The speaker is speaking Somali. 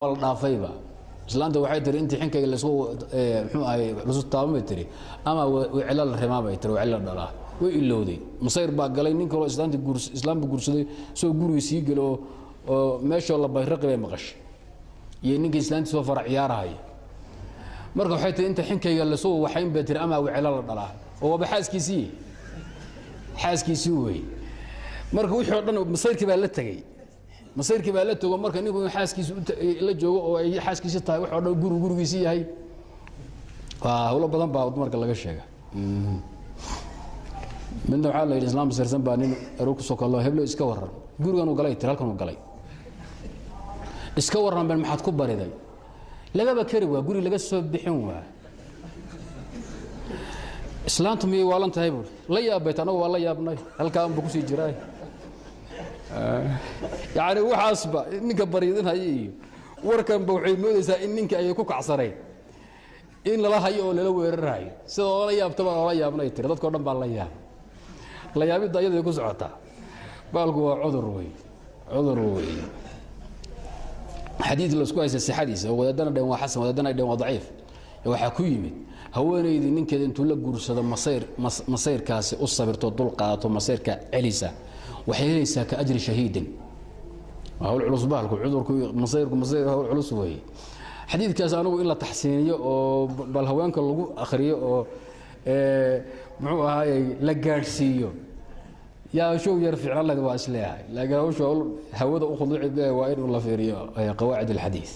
dhaafayba islaanta waxay tiri intii xinkayga la soo muxuu ahay rasul taamay tiri ama wicila la rimaabay tiri wicila dhala way ilowday masayr baa galay nin kale islaanta islaam buu gursaday soo gurigiisii galo oo meesha la bayraqay bay maqash iyo ninkii islaanta soo farac ciyaarahay marka waxay tiri intii xinkayga la soo waxayn bay tiri ama wicila la dhala oo xaaskiisii way marka wixii dhan masayrkii baa la tagay masayrkii baa la tago marka ninku xaaskiisa la joogo oo ay xaaskiisa tahay wax oo dhan gurigiisa yahay hawlo badan baa marka laga sheega min waxa la yiri islaam sirsan baa nin ruku soo kala heblo iska waran gurigan uu galay tiralkan uu galay iska waran baan maxad ku bariday lagaba kari waa guri laga soo bixin waa islaantu miyay waalan tahay buu la yaabay anagu waa la yaabnay halkaan buu ku sii jiray يعني وحاسب إنك بريدين هاي وركن بوحي مودسا إنك أي كوك عصرين إن الله هاي ولا لو الرأي سو الله ياب طبعا الله ياب نيتر ضد كورن بالله ياب الله ياب الضيق يجوز عطا بالقوا عذر وي حديث الأسكواس الحديث هو دنا دين وحسن ولا دنا دين وضعيف هو حكيمي هو نيدي إنك أنتوا لجورس هذا مصير كاس الصبر تطلق قاطو مصير كعليسة وحيليسا كأجر شهيد هو العلوس بالك عذرك مصير هو العلوس وهي حديث كاسانو إلا تحسينية بل هوانك اللغو أخرية معو هاي لقارسيو يا شو يرفع الله دواء أسلاها لقاو شو هودا أخذ عباء وإن الله في قواعد الحديث